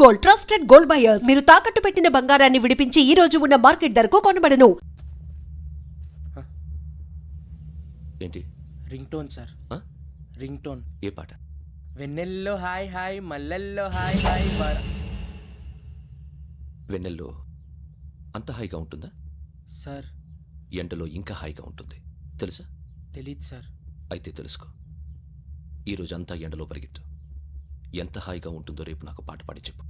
Gold trusted gold buyers మీరు తాకట్టు పెట్టిన బంగారాన్ని విడిపించి ఈ రోజు ఉన్న మార్కెట్ ధరకు కొనబడను. ఏంటి ring tone sir, ring tone. ఏ పాట? వెన్నెల్లో హాయ్ హాయ్ మల్లెల్లో హాయ్ హాయ్ వెన్నెల్లో అంత హాయిగా ఉంటుందా? సార్ ఎండలో ఇంకా హాయిగా ఉంటుంది తెలుసా? తెలీదు సార్. అయితే తెలుసుకో, ఈరోజు అంతా ఎండలో పరిగెత్తు. ఎంత హాయిగా ఉంటుందో రేపు నాకు పాట పాడి చెప్పు.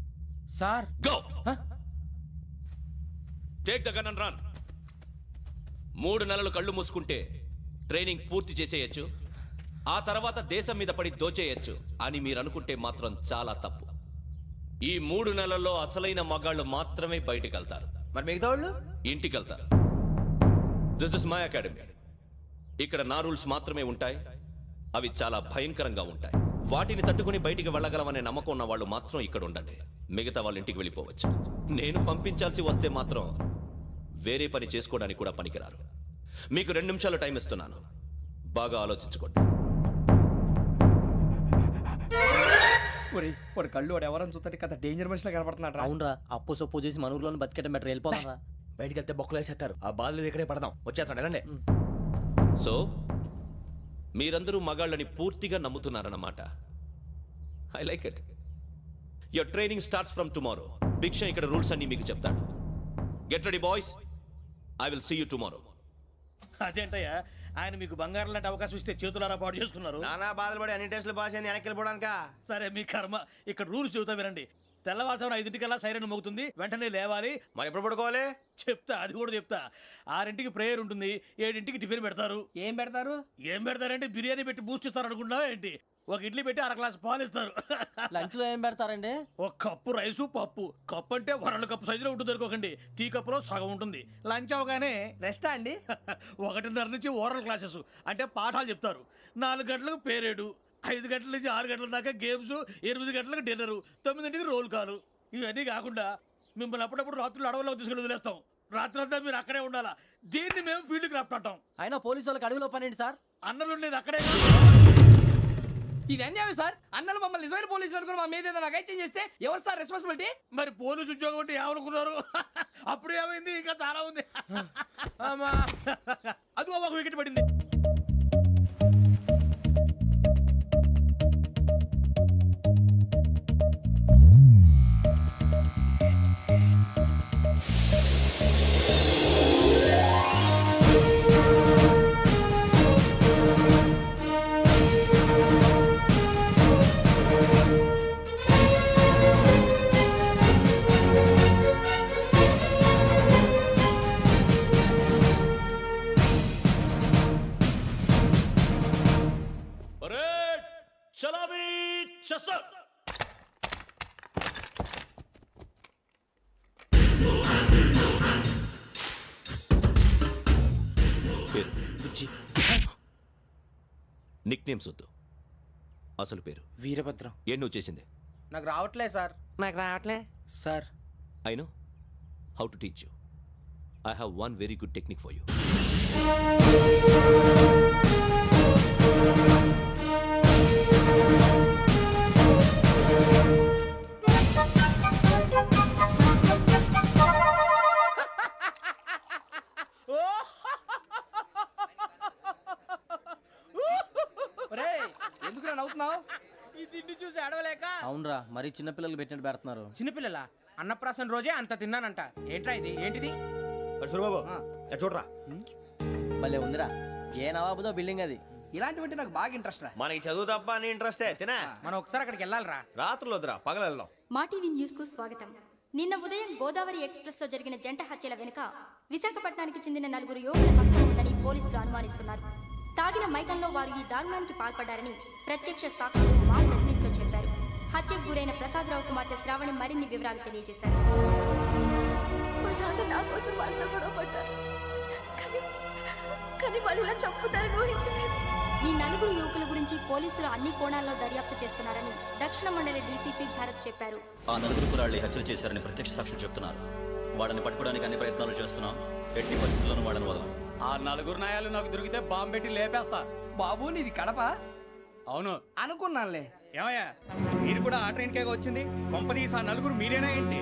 Sir go take the gun and run. 3 నెలలు కళ్ళు మూసుకుంటే ట్రైనింగ్ పూర్తి చేసేయచ్చు, ఆ తర్వాత దేశం మీద పడి దోచేయచ్చు అని మీరు అనుకుంటే మాత్రం చాలా తప్పు. ఈ 3 నెలల్లో అసలైన మగాళ్ళు మాత్రమే బయటికి వెళ్తారు. మరి మిగతా వాళ్ళు ఇంటికి వెళ్తారు. This is my academy. ఇక్కడ నా రూల్స్ మాత్రమే ఉంటాయి. అవి చాలా భయంకరంగా ఉంటాయి. వాటిని తట్టుకుని బయటికి వెళ్ళగలమనే నమ్మకం ఉన్న వాళ్ళు మాత్రం ఇక్కడ ఉండండి. మిగతా వాళ్ళు ఇంటికి వెళ్ళిపోవచ్చు. నేను పంపించాల్సి వస్తే మాత్రం వేరే పని చేసుకోవడానికి కూడా పనికిరారు. మీకు 2 నిమిషాలు టైం ఇస్తున్నాను, బాగా ఆలోచించుకోండి. వాడు కళ్ళు వాడు ఎవరని చూస్తే కదా డేంజర్ మనిషిలో కనపడుతున్నాడు. అవునరా, అప్పు సొప్పు చేసి మన ఊర్లో బతికేయడం బెటర్. వెళ్ళిపోతారా? బయటికి వెళ్తే బొక్కలు వేసేస్తారు. ఆ బాధలు ఇక్కడే పడదాం. వచ్చేస్తాడు వెళ్ళండి. సో మీరందరూ మగాళ్ళని పూర్తిగా నమ్ముతున్నారన్నమాట. I like it. Your training starts from tomorrow. Bhiksha ఇక్కడ రూల్స్ అన్ని మీకు చెప్తాడు. Get ready boys, I will see you tomorrow. అదేంటయ్యా, ఆయన మీకు బంగారం లాంటి అవకాశం ఇస్తే చేతులారా పాటు చేసుకున్నారు. నానా బాధలు పడి అన్ని టెస్టులు పాస్ అయింది, వెనక్కి వెళ్ళిపోవడానికా? సరే మీ కర్మ. ఇక్కడ రూల్స్ చెబుతా వినండి. తెల్లవారుజామున 5 సైరన్ మోగుతుంది, వెంటనే లేవాలి. మరి ఎప్పుడు పడుకోవాలి? చెప్తా, అది కూడా చెప్తా. 6 ప్రేయర్ ఉంటుంది, 7 టిఫిన్ పెడతారు. ఏం పెడతారు? ఏం పెడతారంటే బిర్యానీ పెట్టి బూస్ట్ ఇస్తారు అనుకుంటున్నావా ఏంటి? ఒక ఇడ్లీ పెట్టి 1 గ్లాస్ పాలు ఇస్తారు. లంచ్ లో ఏం పెడతారండి? ఒక కప్పు రైసు పప్పు. కప్పు అంటే 1 కప్పు సైజులో ఉంటుంది అనుకోకండి. టీ కప్పులో సగం ఉంటుంది. లంచ్ అవగానే రెస్టా అండి? 1:30 నుంచి ఓరల్ క్లాసెస్ అంటే పాఠాలు చెప్తారు. 4 గంటలకు పేరేడు, 5 గంటల నుంచి 6 గంటల దాకా గేమ్స్, 8 గంటలకు డిన్నరు, 9ంటికి రోల్ కాలు. ఇవన్నీ కాకుండా మిమ్మల్ని అప్పుడప్పుడు రాత్రులు అడవుల్లో తీసుకెళ్ళి వదిలేస్తాం. రాత్రంతా మీరు అక్కడే ఉండాలా. దీన్ని మేము ఫీల్డ్ క్రాఫ్ట్ అంటాం. అయినా పోలీసు వాళ్ళకి అడవిలో పని ఏంటి సార్? అన్నలు ఉండేది అక్కడే. ఇది అన్యాయం సార్. అన్నలు మమ్మల్ని నిజమైన పోలీసులు అనుకుని మా మీద ఏదైనా చేంజ్ చేస్తే ఎవరు సార్ రెస్పాన్సిబిలిటీ? మరి పోలీసు ఉద్యోగం అంటే ఏమనుకున్నారు? అప్పుడు ఏమైంది, ఇంకా చాలా ఉంది. అది ఒక వికెట్ పడింది. నిక్ నేమ్స్ వద్దు, అసలు పేరు. వీరభద్రం. ఏం నువ్వు చేసింది? నాకు రావట్లే సార్. నాకు రావట్లే sir. I know how to teach you. I have one very good technique for you. ఎందుకు నవ్వుతున్నావు? ఈ తిండి చూసి అడవలేక. అవునరా, మరీ చిన్నపిల్లలు పెట్టినట్టు పెడుతున్నారు. చిన్నపిల్లల అన్నప్రాసన రోజే అంత తిన్నానంట. ఏంట్రా ఇది? ఏంటిది? సూరిబాబు చూడరా. భలే ఉందిరా. ఏ నవాబుదో బిల్డింగ్ అది. ఇలాంటివంటే నాకు బాగా ఇంట్రెస్ట్ రా. మనకి చదువు తప్ప అని ఇంట్రెస్టే. తినా మనం ఒకసారి అక్కడికి వెళ్ళాలిరా. రాత్రులు వద్దురా, పగలు వెళ్దాం. మా టీవీ న్యూస్ కు స్వాగతం. నిన్న ఉదయం గోదావరి ఎక్స్ప్రెస్ లో జరిగిన జంట హత్యల వెనుక విశాఖపట్నానికి చెందిన 4 యువకుల హస్తం ఉందని పోలీసులు అనుమానిస్తున్నారు. తాగిన మైకంలో వారు ఈ దారుణానికి పాల్పడ్డారని ప్రత్యక్ష సాక్షులు మా ప్రతినిధితో చెప్పారు. హత్యకు గురైన ప్రసాదరావు కుమార్తె శ్రావణి మరిన్ని వివరాలు తెలియజేశారు. నా కోసం వాళ్ళతో గొడవ పడ్డారు, కానీ వాళ్ళు ఇలా చంపుతారని ఊహించలేదు. ఈ 4 యువకుల గురించి పోలీసులు అన్ని కోణాల్లో దర్యాప్తు చేస్తున్నారని దక్షిణ మండలి డీసీపీ భరత్ చెప్పారు. ఆ 4 కుర్రాళ్ళు హత్యలు చేశారని ప్రత్యక్ష సాక్షులు చెప్తున్నారు. వాళ్ళని పట్టుకోవడానికి అన్ని ప్రయత్నాలు చేస్తున్నాం. ఎట్టి పరిస్థితుల్లోనూ వాళ్ళని వదలం. ఆ 4 నాయాలు నాకు దొరికితే బాంబు పెట్టి లేపేస్తా. బాబు నీది కడప? అవును అనుకున్నానులే. ఏమయ్యా మీరు కూడా ఆ ట్రైన్కే వచ్చింది కంపెనీస్ ఆ నలుగురు మీరేనా ఏంటి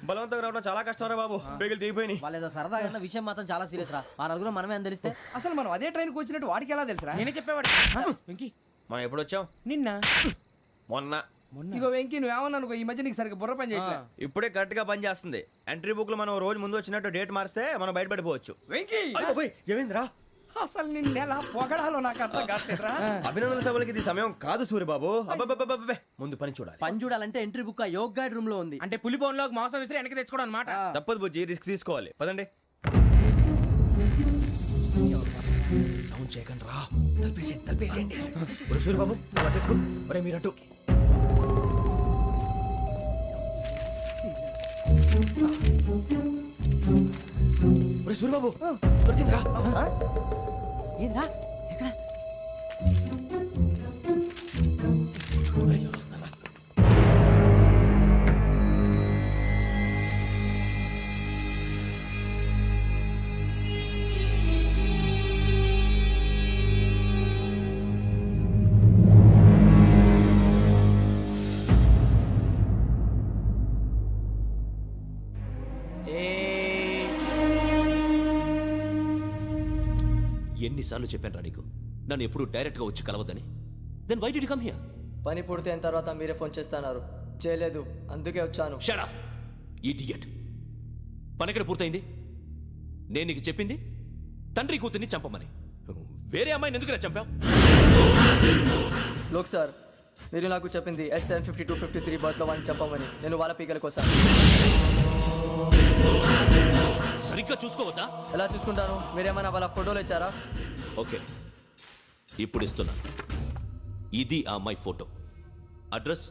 బలవంతంగా రావడం చాలా కష్టం రా బాబు బేగులు దిగిపోయినాయి. వాళ్ళేదో సరదాగా విషయం మాత్రం చాలా సీరియస్ రా ఆ నలుగురు మనమే అని తెలిస్తే అసలు మనం అదే ట్రైన్కి వచ్చినట్టు వాడికి ఎలా తెలుసురా? నేనే చెప్పేవాడు వెంకీ మనం ఎప్పుడు వచ్చాం నిన్న మొన్న ఇగో వెంకీ నువ్వేమన్నా అనుకో ఈ మధ్య నీకు సరిగ్గా బుర్ర పని చేయట్లే. ఇప్పుడే కరెక్ట్ గా పని చేస్తుంది. ఎంట్రీ బుక్ లో మనం రోజు ముందు వచ్చినట్టు డేట్ మారిస్తే మనం బయటపడిపోవచ్చు. వెంకీ ఏమైందిరా? అసలు నిన్న ఎలా పొగడాలో నాకు అర్థం కాట్లేదురా. అభినందన సభలకి ఇది సమయం కాదు సూర్యబాబు. అబ్బబ్బబ్బబ్బబ్బే, ముందు పని చూడాలి. పని చూడాలంటే ఎంట్రీ బుక్ ఆ యోగ్ గైడ్ రూమ్ లో ఉంది. అంటే పులి బోన్ లోకి మాంసం విసిరి వెనక్కి తెచ్చుకోవడం అనమాట. తప్పదు బుజ్జి, రిస్క్ తీసుకోవాలి. పదండి. సౌండ్ చేయకండి రా. తలపేసేయండి. ఒరే సూర్యబాబు నువ్వు అటు ఎక్కు. ఒరే మీరు అటు. ఒరే సూర్యబాబు దొరికిందిరా. ఏంద్రా ఎక్కడ ఒరే, ఎవరు వస్తున్నారా? ఎన్నిసార్లు చెప్పాను నీకు నన్ను ఎప్పుడు డైరెక్ట్ గా వచ్చి కలవద్దని? Then why did you come here? పని పూర్తయిన తర్వాత మీరే ఫోన్ చేస్తున్నారు. చేయలేదు, అందుకే వచ్చాను. Shut up idiot. పని ఎక్కడ పూర్తయింది? నేను నీకు చెప్పింది తండ్రి కూతుర్ని చంపమని. వేరే అమ్మాయిని ఎందుకు చంపావు? లోక్ సార్, మీరు నాకు చెప్పింది SN5253 బర్త్లో వాడిని చంపమని. నేను వాళ్ళ పీకల కోసం. సరిగ్గా చూసుకోవద్దా? ఎలా చూసుకుంటాను? మీరేమైనా వాళ్ళ ఫోటోలు ఇచ్చారా? ఓకే, ఇప్పుడు ఇస్తున్నా. ఇది ఆ అమ్మాయి ఫోటో. అడ్రస్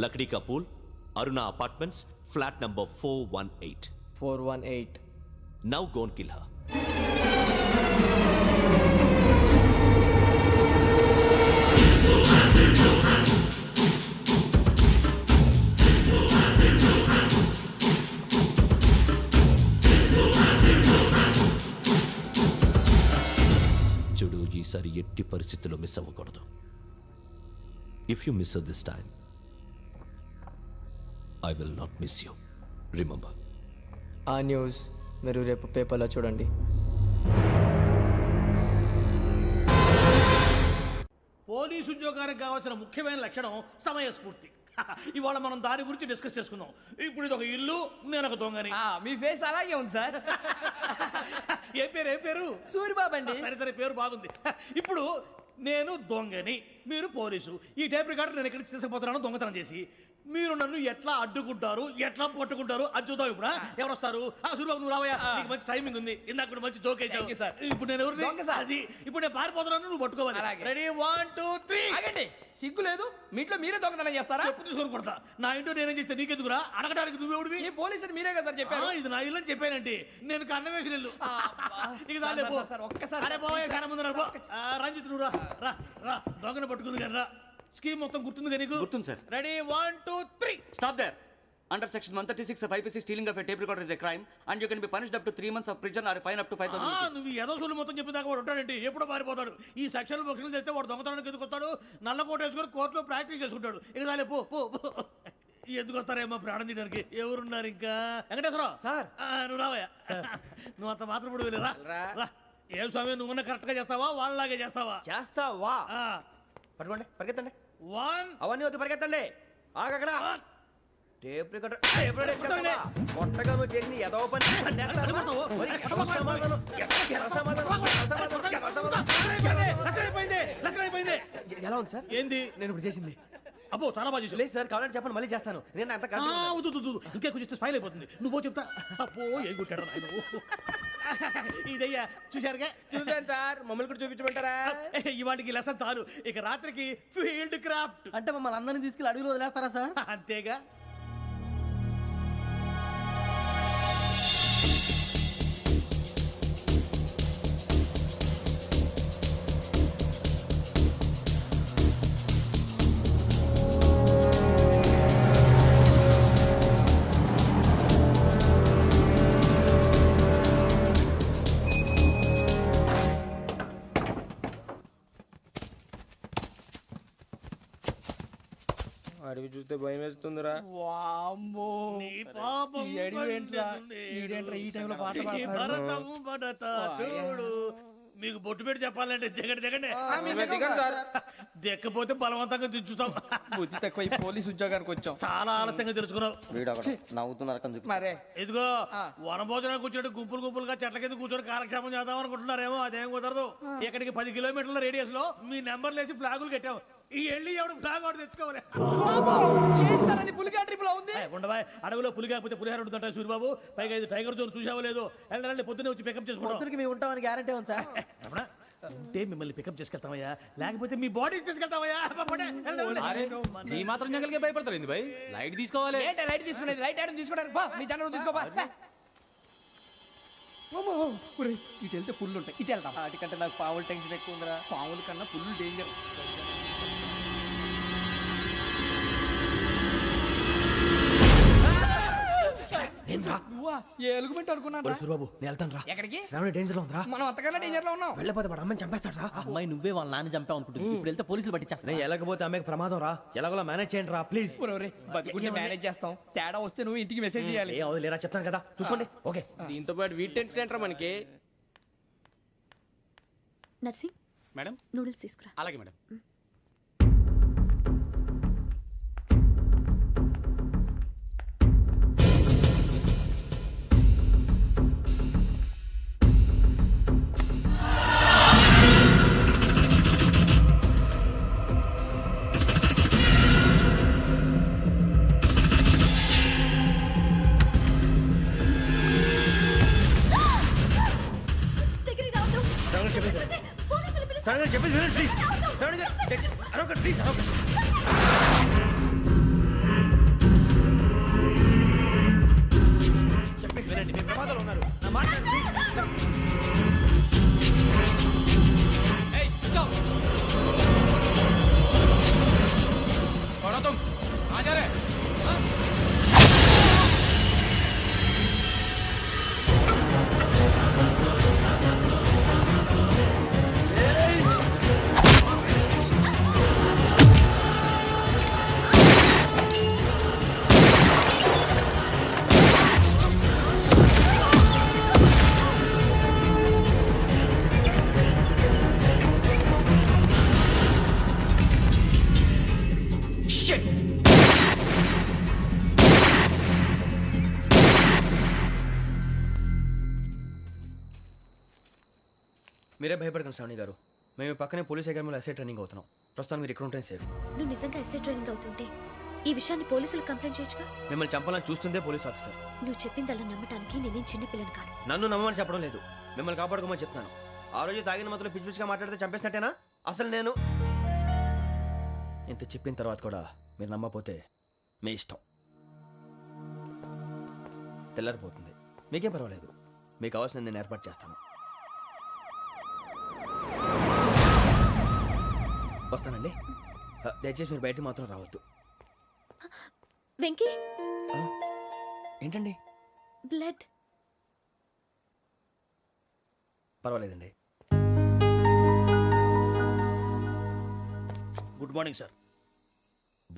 లక్డీ కా pool, Aruna apartments, flat number 418. 418. Now go and kill her. చూడు, ఈసారి ఎట్టి పరిస్థితుల్లో మిస్ అవ్వకూడదు. If you miss this time I will not miss you. Remember. ఆ న్యూస్ మీరు రేపు పేపర్లో చూడండి. పోలీసు ఉద్యోగానికి కావాల్సిన ముఖ్యమైన లక్షణం సమయస్ఫూర్తి. ఇవాళ మనం దాని గురించి డిస్కస్ చేసుకుందాం. ఇప్పుడు ఇది ఒక ఇల్లు, నేను ఒక దొంగని. మీ ఫేస్ అలాగే ఉంది సార్. ఏ పేరు? సూరిబాబు అండి. సరే పేరు బాగుంది. ఇప్పుడు నేను దొంగని, మీరు పోలీసు. ఈ టైప్ రికార్డు నేను ఎక్కడికి తీసుకుపోతున్నాను దొంగతనం చేసి. మీరు నన్ను ఎట్లా అడ్డుకుంటారు, ఎట్లా పట్టుకుంటారు అది చూద్దాం. ఇప్పుడు ఎవరు వస్తారు? సూర్యబాబు నువ్వు రావయ్యా, నీకు మంచి టైమింగ్ ఉంది. ఇందాక కూడా మంచి జోక్ వేసావు సార్. ఇప్పుడు నేను ఎవరు? అది ఇప్పుడు నేను పారిపోతున్నాను, నువ్వు పట్టుకోవాలి. రెడీ 1 2 3. ఆగండి, సిగ్గు లేదు? మీ ఇంట్లో మీరే దొంగతనం చేస్తారా? చెప్పు తీసుకొని కొడతా. నా ఇంటో నేనేం చేస్తే నీకెందుకురా? అడగడానికి నువ్వెవడివి? ఈ పోలీసులు మీరే కదా సార్ చెప్పారు. ఇది నా ఇల్లు అని చెప్పానండి. నేను కన్నం వేసిన ఇల్లు. ఇక చాలే పో. ఒక్కసారి అరే బావయ్య, కన్నం ముందు రా. రంజిత్ నువ్వు రా. దొంగను పట్టుకుంది కానీ రా. స్కీమ్ మొత్తం గుర్తుంది నీకు? గుర్తుంది sir. Ready 1 2 3. Stop there. Under section 136 of IPC, stealing of a tape recorder is a crime and you can be punished up to 3 months of prison or a fine up to 5,000 rupees. నువ్వు ఏదో సూలు మొత్తం చెప్పేదాకా వాడు ఉంటాడండి. ఎప్పుడో పారిపోతాడు. ఈ section బొక్షన్లు చేస్తే వాడు దొంగతనానికి ఎందుకు వస్తాడు? నల్ల కోట వేసుకొని కోర్టులో ప్రాక్టీస్ చేసుకుంటాడు. ఇక చాలే పో. ఎందుకు వస్తారేమో ప్రాణం తీయడానికి? ఎవరున్నారు ఇంకా? వెంకటేశ్వరరావు సార్. నువ్వు రావయ్యా. నువ్వు అంత మాత్రం ఇప్పుడు వెళ్ళి రా. ఏం స్వామి, నువ్వన్నా కరెక్ట్ గా చేస్తావా, వాళ్ళలాగే చేస్తావా? చేస్తావా? పట్టుకోండి, పరిగెత్తండి. 1 అవన్నీ వద్దు, పరిగెత్తండి. ఆగక్కడ. టేప్ రికార్డర్ కొట్టగా నువ్వు చేసిన ఏదో పని. ఎలా ఉంది సార్? ఏంది నేను ఇప్పుడు చేసింది? అబ్బో చాలా బాగా చేసావు. లేదు సార్, కావాలంటే చెప్పండి, మళ్ళీ చేస్తాను. నేను అంత ఇంకే కొంచెం స్మైల్ అయిపోతుంది. నువ్వు చెప్తా. అబ్బో ఏ గుట్టాడు నాయన. ఇదయ్యా చూశారుగా? చూసాను సార్. మమ్మల్ని కూడా చూపించమంటారా? ఇవాటికి లెసన్ చాలు. ఇక రాత్రికి ఫీల్డ్ క్రాఫ్ట్. అంటే మమ్మల్ని అందరినీ తీసుకెళ్ళి అడుగులో వదిలేస్తారా సార్? అంతేగా. అడవి చూస్తే భయం వేస్తుందిరా. వామ్మో నీ పాపం ఈ అడివి ఏంట్రా? పండుతుంది. ఈడేంట్రా ఈ టైంలో పాట నీ పాడుతున్నాడు? భరతం భరత చూడు. మీకు బొట్టు పెట్టి చెప్పాలంటే దిగండి దిగండి సార్. దిక్కపోతే బలవంతంగా దించుతాం. బుద్ధి తక్కువ ఈ పోలీస్ ఉద్యోగానికి వచ్చాం. చాలా ఆలస్యంగా తెలుసుకున్నావు. వీడు అక్కడ నవ్వుతున్నారు మరే ఇదిగో వనభోజనానికి కూర్చోటి గుంపులుగా చెట్ల కింద కూర్చొని కాలక్షేపం చేద్దాం అనుకుంటున్నారేమో. అదేం కుదరదు. ఇక్కడికి 10 కిలోమీటర్ల రేడియస్ లో మీ నెంబర్లు వేసి ఫ్లాగులు కట్టాం. ఈ వెళ్ళి ఎవడు ఫ్లాగ్ ఒకటి తెచ్చుకోవాలి. ఏంటి సార్ అది పులిగా ట్రిప్ లో ఉంది? ఉండవా అడవిలో పులి కాకపోతే పులిహార ఉంటుంట సూరిబాబు. పైగా ఇది టైగర్ జోన్ చూసావో లేదో. వెళ్ళండి పొద్దున్నే వచ్చి పికప్ చేసుకుంటాం. పొద్దునకి మేము ఉంటామని గ్యారంటీ ఉంది సార్. రమణ, ఉంటే మిమ్మల్ని పికప్ చేసుకెళ్తామయ్యా, లేకపోతే మీ బాడీ తీసుకెళ్తామయ్యా. ఈ మాత్రం జంగల్కే భయపడతారు ఏంది భయ్? లైట్ తీసుకోవాలి. ఏంటి లైట్ తీసుకునేది? లైట్ ఆడని తీసుకోవడానికి బా నీ జనం తీసుకోబా. ఇటు వెళ్తే పుల్లు ఉంటాయి, ఇటు వెళ్తాం. వాటికంటే నాకు పావులు టెన్షన్ ఎక్కువ ఉందిరా. పాముల కన్నా పుల్లు డేంజర్. నువ్వా ఏ ఎలుగుబెట్టి అనుకున్నాను. సూరిబాబు నేను వెళ్తాను రా. ఎక్కడికి? శ్రావణి డేంజర్ లో ఉందిరా. మనం అంతకన్నా డేంజర్ లో ఉన్నాం. వెళ్ళపోతే వాడు అమ్మని చంపేస్తాడు రా. అమ్మాయి నువ్వే వాళ్ళ నాన్న చంపావు అనుకుంటుంది. ఇప్పుడు వెళ్తే పోలీసులు పట్టించేస్తా. నేను ఎలాగపోతే అమ్మాయికి ప్రమాదం రా. ఎలాగోలా మేనేజ్ చేయండి రా ప్లీజ్. బతుకుంటే మేనేజ్ చేస్తాం. తేడా వస్తే నువ్వు ఇంటికి మెసేజ్ చేయాలి. ఏ అవదు లేరా చెప్తాను కదా చూసుకోండి. ఓకే. దీంతో పాటు వీటి టెంట్ మనకి. నర్సి మేడం నూడిల్స్ తీసుకురా. అలాగే మేడం. దగ్గరికి రావద్దు. సరే చెప్పేసి వినండి ప్లీజ్. శ్రావణి గారు అరొకటి ప్లీజ్ అరొకటి. చెప్పేసి వినండి. మీరు ప్రమాదాలు ఉన్నారు. నా మాట వినండి, ప్లీజ్. ఏయ్ चुप छोड़ो तुम आ जा रहे हाँ? మీరే భయపడకండి శ్రావణి గారు. మేము పక్కనే పోలీస్ అకాడమీలో ఎస్ఐ ట్రైనింగ్ అవుతున్నాం. ప్రస్తుతం మీరు ఇక్కడ ఉంటే సేఫ్. నువ్వు నిజంగా ఎస్ఐ ట్రైనింగ్ అవుతుంటే ఈ విషయాన్ని పోలీసులకు కంప్లైంట్ చేయొచ్చుగా. మిమ్మల్ని చంపాలని చూస్తుందే పోలీస్ ఆఫీసర్. నువ్వు చెప్పిందల్లా నమ్మటానికి నేనేం చిన్నపిల్లని కాను. నన్ను నమ్మమని చెప్పడం లేదు, మిమ్మల్ని కాపాడుకోమని చెప్తున్నాను. ఆ రోజు తాగిన మొదలు పిచ్చి పిచ్చిగా మాట్లాడితే చంపేసినట్టేనా? అసలు నేను ఇంత చెప్పిన తర్వాత కూడా మీరు నమ్మపోతే మీ ఇష్టం. తెల్లారిపోతుంది, మీకేం పర్వాలేదు. మీకు కావాల్సిన నేను ఏర్పాటు చేస్తాను. వస్తానండి. దయచేసి మీరు బయటికి మాత్రం రావద్దు. వెంకీ ఏంటండి? బ్లడ్. పర్వాలేదండి. Good morning sir.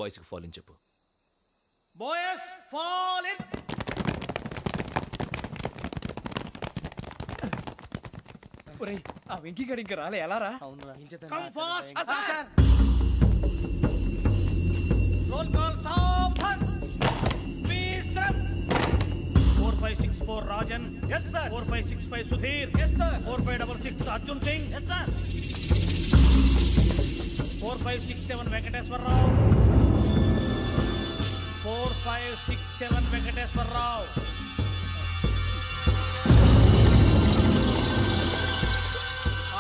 బాయ్స్కి ఫాల్ ఇన్ చెప్పు. Boys fall in. ఒరేయ్ ఆ వెంకీ గడి ఇంకా రాలే. ఎలా రా? Come fast sir. Roll call సావధాన్. విశ్రమ్. 4564 Rajan. yes sir. 4565 Sudheer. yes sir. 4566 Arjun Singh. yes sir. 4567 Venkateswara Rao. 4567 Venkateswara Rao.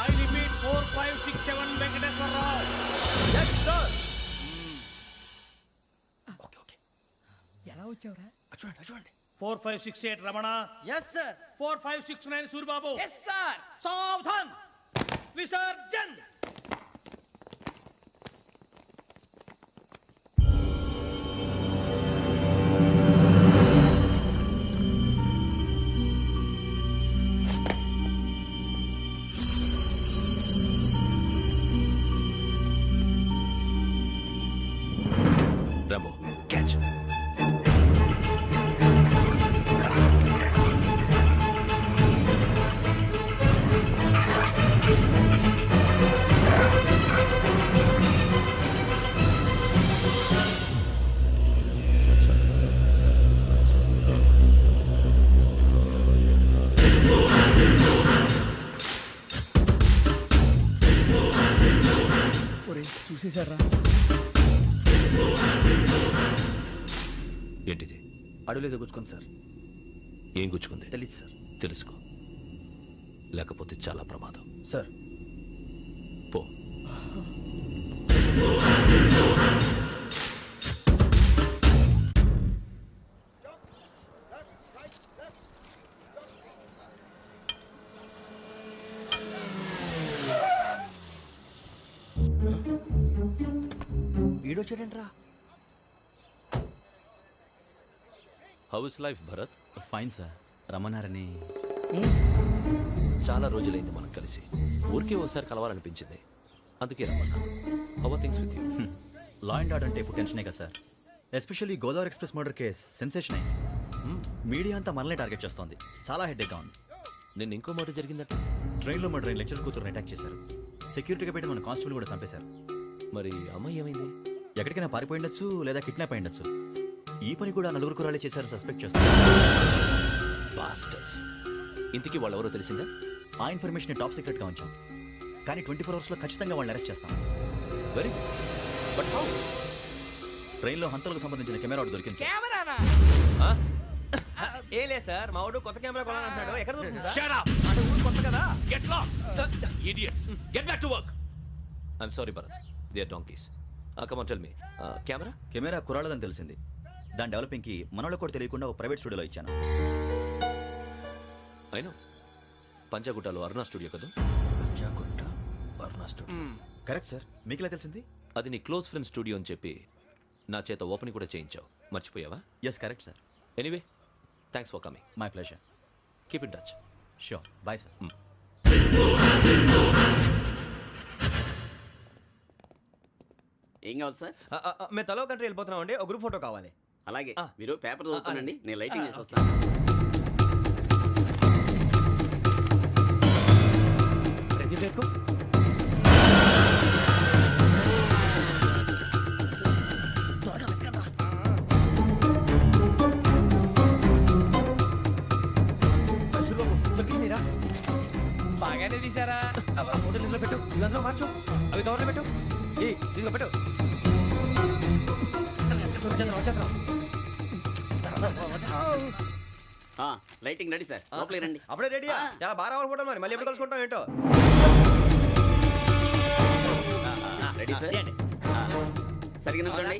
I repeat 4567 Venkateswara Rao. yes sir. Okay okay. ఎలా వచ్చావురా? చూడండి చూడండి. 4568 Ramana. Yes sir. 4569 Suribabu. Yes sir. సావధాన్. విసర్జన్. రమ చూసేశారా? ఏంటిది? అడవిలో గుచ్చుకుంది సార్. ఏం గుచ్చుకుంది? తెలీదు సార్. తెలుసుకో, లేకపోతే చాలా ప్రమాదం. సార్ పో. ఈడొచ్చాడేంట్రా? How is life Bharat? Fine sir. రమ్మన్నారని. చాలా రోజులైంది మనం కలిసి. ఊరికే ఓసారి కలవాలనిపించింది, అందుకే రమ్మన్నా. How are things with you? Law and order అంటే ఇప్పుడు టెన్షనే కదా sir. Especially Godavari express murder case sensation అయింది. మీడియా అంతా మనల్ని టార్గెట్ చేస్తోంది. చాలా హెడ్ఏక్గా ఉంది. నిన్న ఇంకో మాట జరిగిందట. ట్రైన్లో మా ట్రైన్ లెక్చర్ కూతురుని అటాక్ చేశారు. సెక్యూరిటీగా పెట్టి మన కానిస్టేబుల్ కూడా చంపేశారు. మరి అమ్మాయి ఏమైంది? ఎక్కడికైనా పారిపోయి ఉండొచ్చు, లేదా కిడ్నాప్ అయి ఉండొచ్చు. ఈ పని కూడా నలుగురు కురాలే చేశారు సస్పెక్ట్ చేస్తారు. బాస్టర్స్. ఇంతకీ వాళ్ళెవరో తెలిసిందా? ఆ ఇన్ఫర్మేషన్ టాప్ సీక్రెట్గా ఉంచాం, కానీ 24 అవర్స్లో ఖచ్చితంగా వాళ్ళని అరెస్ట్ చేస్తాం. Very but how? ట్రైన్లో హంతలకు సంబంధించిన కెమెరా ఒకటి దొరికింది సార్. కెమెరానా? ఏం లేదు సార్, మా వాడు కొత్త కెమెరా కొనాలంటున్నాడు. ఎక్కడ దొరుకుతుంది సార్? Shut up! అంటే ఊరు కొత్త కదా. Get lost! Idiots! Get back to work! I'm sorry, Bharat. They are donkeys. Come on, tell me. Camera? Camera కురాలదని తెలిసింది. దాని డెవలపింగ్కి మనలో కూడా తెలియకుండా ఒక ప్రైవేట్ స్టూడియోలో ఇచ్చాను. I know. పంజాగుట్టలో అరుణా స్టూడియో కదా? పంజాగుట్ట వర్ణ స్టూడియో. Correct sir. మీకు ఎలా తెలిసింది? అది నీ క్లోజ్ ఫ్రెండ్ స్టూడియో అని చెప్పి నా చేత ఓపెనింగ్ కూడా చేయించావు. మర్చిపోయావా? Yes correct sir. Anyway, thanks for coming. My pleasure. Keep in touch. Sure. Bye sir. ఏం కావాలి సార్? మేము తలో కంట్రీ వెళ్ళిపోతున్నాం అండి. ఒక గ్రూప్ ఫోటో కావాలి. అలాగే, ఆ. మీరు పేపర్ చదువుతానండి, నేను లైటింగ్ ఆ, చేసి వస్తాను. ప్రదీప్ ఎక్కు. బాగానే తీసారా? ఫోటో ఇందులో పెట్టు, ఇదంతా మార్చు, అవి కవర్లో పెట్టు. ఇదిగో పెట్టు. వచ్చేద్దాం. లైటింగ్ రెడీ సార్, లోపలికి రండి. అప్పుడే రెడీ? చాలా బాగా రావాలి ఫోటో. మరి మళ్ళీ ఎప్పుడు కలుసుకుంటాం ఏంటో. Ready sir. సరిగ్గా నిల్చోండి.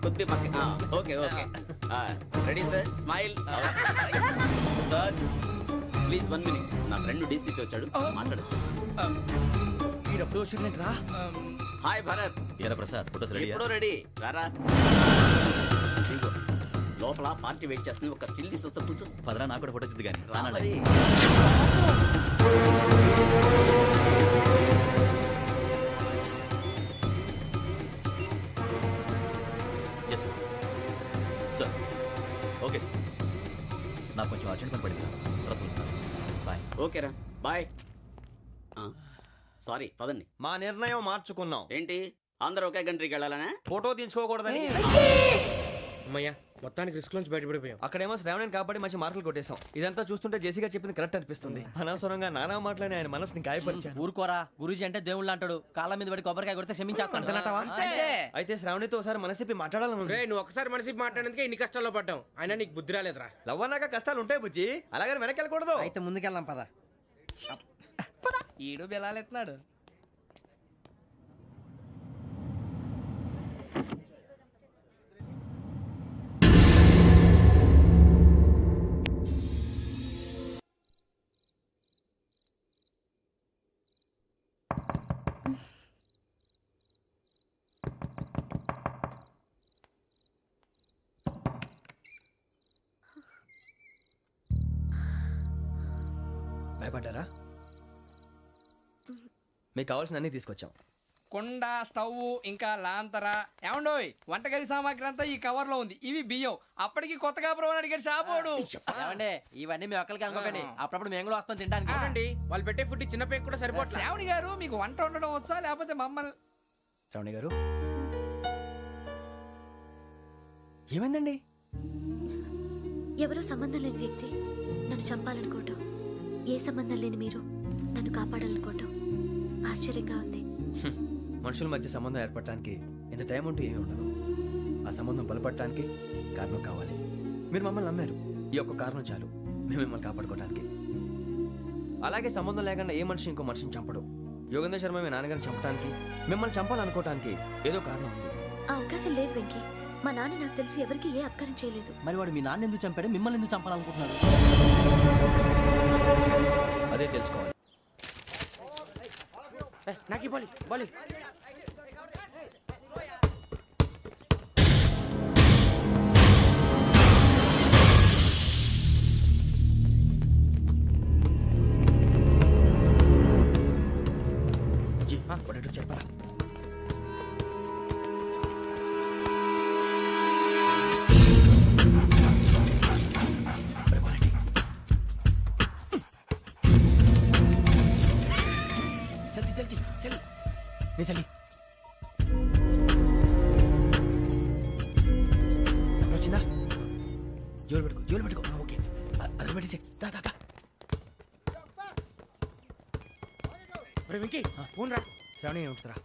కొద్ది పక్క. Okay okay. Ready sir. Smile. Please 1 minute. నా ఫ్రెండ్ డీసీతో వచ్చాడు, మాట్లాడచ్చు. ఈడప్పుడు వచ్చిందంటరా. హాయ్ భరత్. ఏరా ప్రసాద్, ఫోటోస్ రెడీ? ఎప్పుడో రెడీ. రారా. ఇదిగో, లోపల పార్టీ వెయిట్ చేస్తుంది. ఒక స్టిల్ తీసి వస్తా, కూర్చో. పదరా, నాకు కూడా ఫోటో తిద్దు కానీ. రా మరి. Yes sir. Sir okay sir. నాకు కొంచెం అర్జెంట్ పని పడింది, తర్వాత చూస్తాను. బాయ్. ఓకేరా, బాయ్. సారీ, పదండి. మా నిర్ణయం మార్చుకున్నాం. ఏంటి, అందరూ ఒకే కంట్రీకి వెళ్ళాలనే? ఫోటో తీసుకోకూడదని. అమ్మయ్యా, మొత్తానికి రిస్క్ నుంచి బయటపడిపోయాం. అక్కడేమో శ్రావణిని కాబట్టి మంచి మార్కులు కొట్టేశాం. ఇదంతా చూస్తుంటే జేసీగా చెప్పింది కరెక్ట్ అనిపిస్తుంది. అనవసరంగా నానా మాటలని ఆయన మనసుని గాయపరిచాను. ఊరుకోరా, గురూజీ అంటే దేవుళ్ళు అంటాడు. కాళ్ళ మీద పడి కొబ్బరికాయ కొడితే క్షమించేస్తాను. అయితే శ్రావణితో ఒకసారి మనసిప్పి మాట్లాడాలను. నువ్వు ఒకసారి మనసి మాట్లాడేందుకే ఇన్ని కష్టాల్లో పడ్డాం. అయినా నీకు బుద్ధి రాలేదురా. లవ్ అన్నాక కష్టాలు ఉంటాయి బుజ్జి, అలాగని వెనక్కి వెళ్ళకూడదు. అయితే ముందుకెళ్దాం పద. ఈడు బెలాలెత్తున్నాడు. భయపడ్డారా? మీకు కావాల్సిన అన్ని తీసుకొచ్చాం. కుండ, స్టవ్, ఇంకా లాంతర. ఏమండోయ్, వంటగది సామాగ్రి అంతా ఈ కవర్ లో ఉంది. ఇవి బియ్యం. అప్పటికి కొత్తగా బ్రౌన్ అడిగాడు షాపోడు. ఏమండి, ఇవన్నీ మీ ఒక్కరికి అనుకోకండి, అప్పుడప్పుడు మేము కూడా వస్తాం తినడానికి. అవునండి, వాళ్ళు పెట్టే ఫుడ్ చిన్న పేక్ కూడా సరిపోతుంది. శ్రావణి గారు, మీకు వంట వండడం వచ్చా, లేకపోతే మమ్మల్ని? శ్రావణి గారు, ఏమైందండి? ఎవరో సంబంధం లేని వ్యక్తి నన్ను చంపాలనుకోవటం, ఏ సంబంధం లేని మీరు నన్ను కాపాడాలనుకోవటం ఆశ్చర్యంగా ఉంది. మనుషుల మధ్య సంబంధం ఏర్పడటానికి ఇంత టైం ఉంటే ఏమీ ఉండదు. ఆ సంబంధం బలపడటానికి కారణం కావాలి. మీరు మమ్మల్ని నమ్మారు, ఈ ఒక్క కారణం చాలు మేము మిమ్మల్ని కాపాడుకోవడానికి. అలాగే సంబంధం లేకుండా ఏ మనిషి ఇంకో మనిషిని చంపడు. యోగేంద్ర శర్మ మీ నాన్నగారిని చంపడానికి, మిమ్మల్ని చంపాలనుకోవటానికి ఏదో కారణం ఉంది. ఆ అవకాశం లేదు వెంకీ. మా నాన్న నాకు తెలిసి ఎవరికి ఏ అపకారం చేయలేదు. మరి వాడు మీ నాన్న ఎందుకు చంపాడు, మిమ్మల్ని ఎందుకు చంపాలనుకుంటున్నాడు? అదే తెలుసుకోవాలి. నాకు బాలి బాలి చెప్పరా? చలి వచ్చిందా? జోలు పెట్టుకో. ఓకే, అది పెట్టేసి దా. వెంకీ ఫోన్ రా. శ్రావణి ఉంటుందిరా.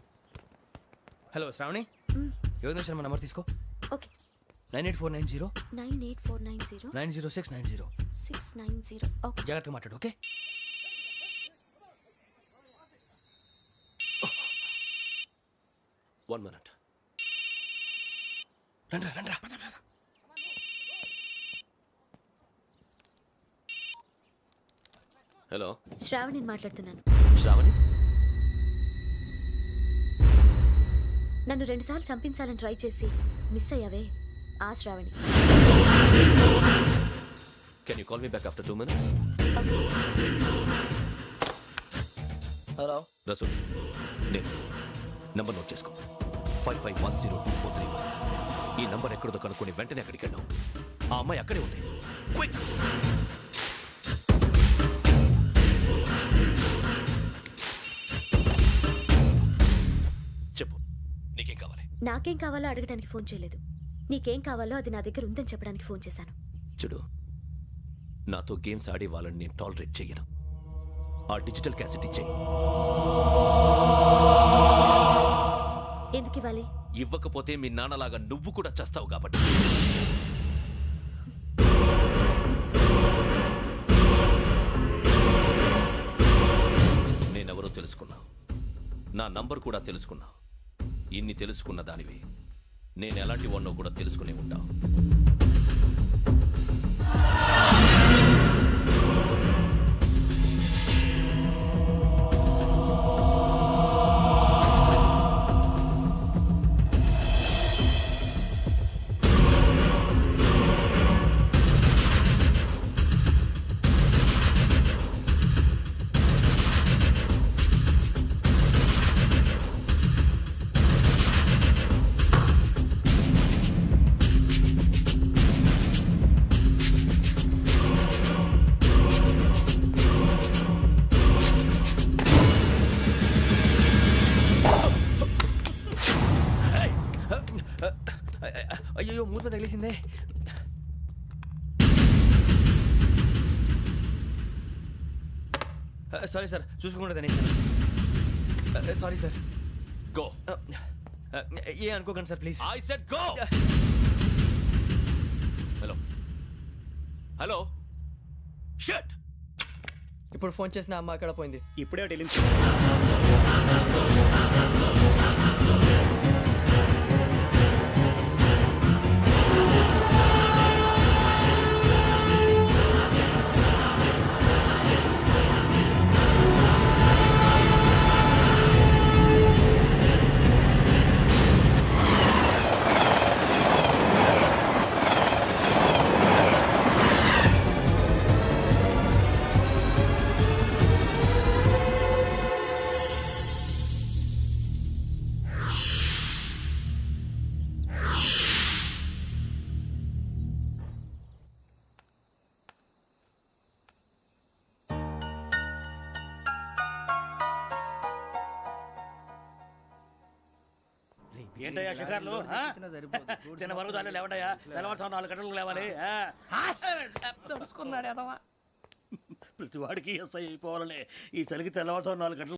హలో శ్రావణి, యోగేంద్ర శర్మ నంబర్ తీసుకో. ఓకే. 98490 98490 90690. 690. ఓకే. జాగ్రత్తగా మాట్లాడు. ఓకే. One minute. రండ్రా. హలో, శ్రావణిని మాట్లాడుతున్నాను. శ్రావణి? నన్ను 2 సార్లు చంపించాలని ట్రై చేసి మిస్ అయ్యావే, ఆ Shravani. Can you call me back after 2 minutes? Hello. Rasu, నేను నంబర్ నోట్ చేసుకో. 55102435. ఈ నంబర్ ఎక్కడదో కనుక్కొని వెంటనే అక్కడికి వెళ్ళాం. ఆ అమ్మాయి అక్కడే ఉంది. క్విక్! చెప్పు, నీకేం కావాలి? నాకేం కావాలో అడగడానికి ఫోన్ చేయలేదు. నీకేం కావాలో అది నా దగ్గర ఉందని చెప్పడానికి ఫోన్ చేశాను. చూడు, నాతో గేమ్స్ ఆడే వాళ్ళని నేను టాలరేట్ చెయ్యను. ఆ డిజిటల్ క్యాసెట్ ఇచ్చేయి. ఎందుకు ఇవ్వాలి? ఇవ్వకపోతే మీ నాన్నలాగా నువ్వు కూడా చస్తావు కాబట్టి. నేనెవరో తెలుసుకున్నావు, నా నంబర్ కూడా తెలుసుకున్నావు. ఇన్ని తెలుసుకున్న దానివి నేను ఎలాంటి వాడినో కూడా తెలుసుకునే ఉంటావు. అయ్యో, మూత తగిలేసిందే. సారీ సార్, చూసుకోకుండా సారీ సార్. గో. ఏ అనుకోకండి sir, please. I said go. Hello shut. ఇప్పుడు ఫోన్ చేసిన అమ్మ అక్కడ పోయింది. ఇప్పుడే వెళ్ళింది. ఏంటయ్యా షికార్లు? తిన వరకు దాన్ని లేవండయ్యా. తెల్లవారుతో 4 గంటలకు లేవాలి. తెలుసుకున్నాడు ఎదవా. ప్రతి వాడికి ఎస్ఐ అయిపోవాలని ఈ చలికి తెల్లవారుతో 4 గంటలు